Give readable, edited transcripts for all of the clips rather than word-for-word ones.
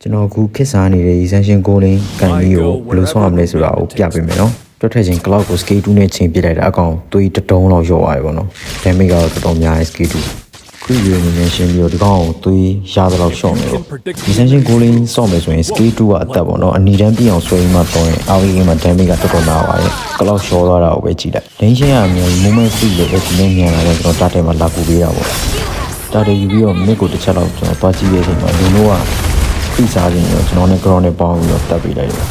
ကျွန်တော်အခုခစ်စားနေတဲ့ essential golden ကန်ကြီးကိုဘယ်လိုဆောင်းရမလဲဆိုတာကိုပြပေးမယ်နော်တွက်ထက်ချင်း cloud ကို scale 2နဲ့ချိန်ပြလိုက်တာအကောင်သွေးတတုံးလောက်ရော့ရတယ်ပေါ့နော် damage ကတော့တော်တော်များတယ် scale 2ခုရွေးနေနေရှင်းပြီးတော့ဒီကောင်ကိုသွေးရသလောက်ရှော့မယ်ပေါ့ essential golden ဆော့မယ်ဆိုရင် scale 2ကအသက်ပေါ့နော်အနီတန်းပြအောင်ဆွဲပြီးမှတော့ရင် RV မှာ damage ကတော်တော်များပါတယ် cloud ရှော့သွားတာကိုပဲကြည့်လိုက်ဒင်းရှင်းရအမြင် movement speed လို့အဲ့ဒီနဲ့ညံလာတော့ကျွန်တော်တားတယ်မှာလာကူပေးတာပေါ့တားတယ်ယူပြီးတော့ minute ကိုတစ်ချက်လောက်ကျွန်တော်သွားကြည့်ရတဲ့အချိန်မှာလူတို့ကဖိစားခြင်းရောကျွန်တော်နဲ့ ground နဲ့ပေါင်းပြီးတော့တက်ပေးလိုက်တယ်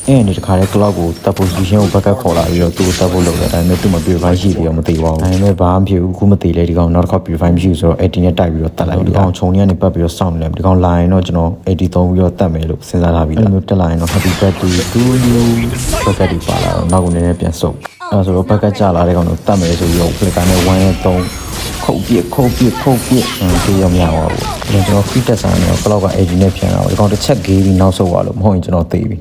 အဲ့ဒီတခါလေ cloud ကိုတပ် position ကို backup ခေါ်လာပြီးတော့သူ့ကိုတပ်ဖို့လုပ်တယ်ဒါပေမဲ့သူ့မှာ purify ရှိပြီးတော့မသိပါဘူးဒါပေမဲ့ဘာမှမဖြစ်ဘူးခုမသိလေဒီကောင်နောက်တစ်ခါ purify မရှိဘူးဆိုတော့80နဲ့တိုက်ပြီးတော့တက်လိုက်ဒီကောင်ခြုံနေကနေပတ်ပြီးတော့စောင့်နေတယ်ဒီကောင်လာရင်တော့ကျွန်တော်83ပြီးတော့တက်မယ်လို့စဉ်းစားထားပြီးအဲ့လိုမျိုးတက်လာရင်တော့ happy birthday to you backup ဒီပါလာတော့နောက်ကနေပြန်စုပ်အဲ့ဆိုတော့ backup ကျလာတဲ့ကောင်တော့တက်မယ်ဆိုပြီးတော့ flicker နဲ့1နဲ့3ခုတ်ပြဒီရောမရပါဘူးကျွန်တော် free တက်ဆိုင်တော့ cloud က80နဲ့ပြန်လာတော့ဒီကောင်တစ်ချက်ဂေးပြီးနောက်ဆုတ်သွားလို့မဟုတ်ရင်ကျွန်တော်သိပြီ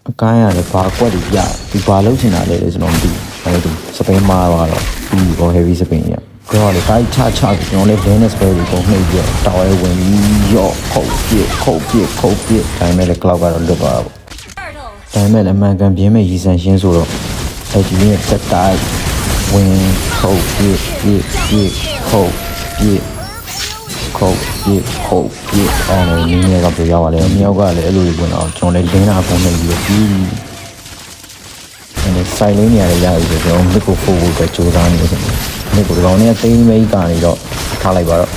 အကိုင်းရတယ်ဘာကွက်တွေပြဒီဘာလုံးချင်တာလဲကျွန်တော်မသိဘူးဒါပေမဲ့စပိန်မှာတော့ပြီးတော့ heavy စပိန်ကြီးကတော့လေတိုင်းချကျွန်တော်လည်း Venus spell ကိုနှိပ်ပြီးတောင်းရဲဝင်ပြီးရော့ခုတ်ပြဒါပေမဲ့လည်း cloud ကတော့လွတ်သွားတာပေါ့ဒါပေမဲ့လည်းအမှန်ကန်ပြင်းမဲ့ရည်စံရှင်းဆိုတော့အဲ့ဒီနေ့တက်တိုင်းဝင်ခုတ်ပြခုတ်ပြအောင်နင်းရကပြောရပါလေမြောက်ကလည်းအဲ့လိုဝင်တော့ကျွန်တော်လည်းလင်းတာပုံနေပြီးတော့ပြီးအဲ့ဆိုင်လေးနေရာလည်းရပြီဆိုတော့မြစ်ကိုဖိုးဖို့ပဲစူးစမ်းနေတယ်မြစ်ကိုဒီကောင်နဲ့သိမ်းမိတ်ကနေတော့ထားလိုက်ပါတော့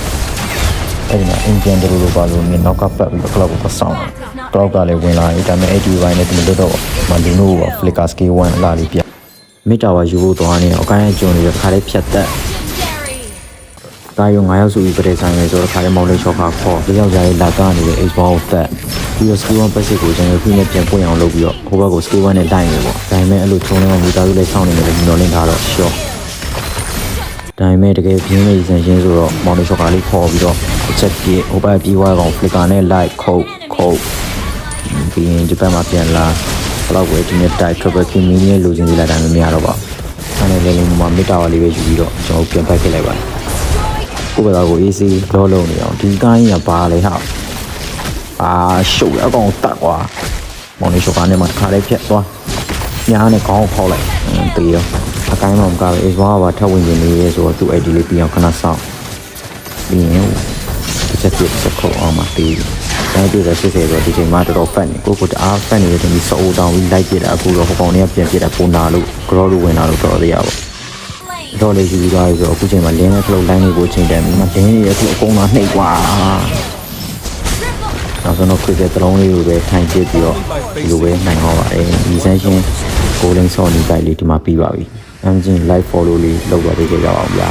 အဲ့ဒီမှာ engine တို့လိုပါလို့နောက်ကပတ်ပြီးတော့ cloud ကိုဆောင်း cloud ကလည်းဝင်လာပြီဒါပေမဲ့80ဘိုင်းနဲ့ဒီလိုတော့မလီနိုက flicker scale 1အလားလေးပြမီတာဝါယူဖို့သွားနေအောင်အကိုင်းကျွန်းလေးတစ်ခါလေးဖြတ်တက်ဒါရုံ9ရောက်စုပြီးပြတဲ့ဆိုင်ပဲဆိုတော့ခါလေးမောင်လေးချော့ခါခေါ်တယောက်ကြားလေးလာကားနေတဲ့ Xbox ကိုတက်ပြီးတော့ skill 1 passive ကိုကျွန်တော်ခုနဲ့ပြန်ပွင့်အောင်လုပ်ပြီးတော့ဟိုဘက်ကို skill 1နဲ့တိုက်နေပေါ့ဒါပေမဲ့အဲ့လိုထုံးလုံးမီတာယူလေးစောင့်နေတယ်လို့မျှော်လင့်ထားတော့ short ဒါပေမဲ့တကယ်ပြင်းနေစံချင်းဆိုတော့မောင်လေးချော့ခါလေးခေါ်ပြီးတော့တစ်ချက်ပြေဟိုဘက်ပြေးသွားကောင် flicker နဲ့ light ခုတ်ပြီးရင်ဒီဘက်မှာပြန်လာဘလောက်ပဲဒီနေ့တိုက် triple kill မင်းရဲ့လိုချင်သေးလားဒါမှမရတော့ပါအဲ့ဒါလည်းမှာမီတာဝါလေးပဲယူပြီးတော့ကျွန်တော်ပြန်ပတ်ခဲ့လိုက်ပါတယ်ကိုယ်ကတော့ AC လောလုံးနေအောင်ဒီကိုင်းကဘာလဲဟာရှုပ်ရအကောင်တက်ကွာမောင်လေးရှုပ်ကနေမှတစ်ခါလေးဖြတ်သွားညားနဲ့ခေါင်းဖောက်လိုက်တေးရောအကိုင်းမှမကပဲ Xbox ကထပ်ဝင်နေရဲဆိုတော့သူ့ ID လေးပြီးအောင်ခဏစောင့်ပြီးရင်တစ်ချက်ပြတ်စခုတ်အောင်မှတေးတိုင်းပြည့်တဲ့စစ်စေဆိုဒီချိန်မှာတော်တော်ဖတ်နေကိုတအားဖတ်နေတဲ့ဒီစိုးတောင်ပြီးလိုက်ပြတာအခုတော့ဟိုကောင်တွေကပြန်ပြတာပုံနာလို့ grow လို့ဝင်လာလို့တော်သေးရပါတော့လေယူပြီးသွားပြီဆိုတော့အခုချိန်မှာလင်းနဲ့ခလုတ်လိုင်းလေးကိုချိန်တယ်မြမလင်းရဲ့အခုအကုန်လုံးနှိပ်ကွာနောက်ဆုံးတော့ cricket တစ်လုံးလေးကိုပဲထိုင်ကျစ်ပြီးတော့ဒီလိုပဲနိုင်သွားပါတယ်ဒီဆန်းရှင်း golden sony တိုက်လေးဒီမှာပြီးပါပြီအမ်ဂျင် live follow လေးလုပ်ပါသေးကြရအောင်ဗျာ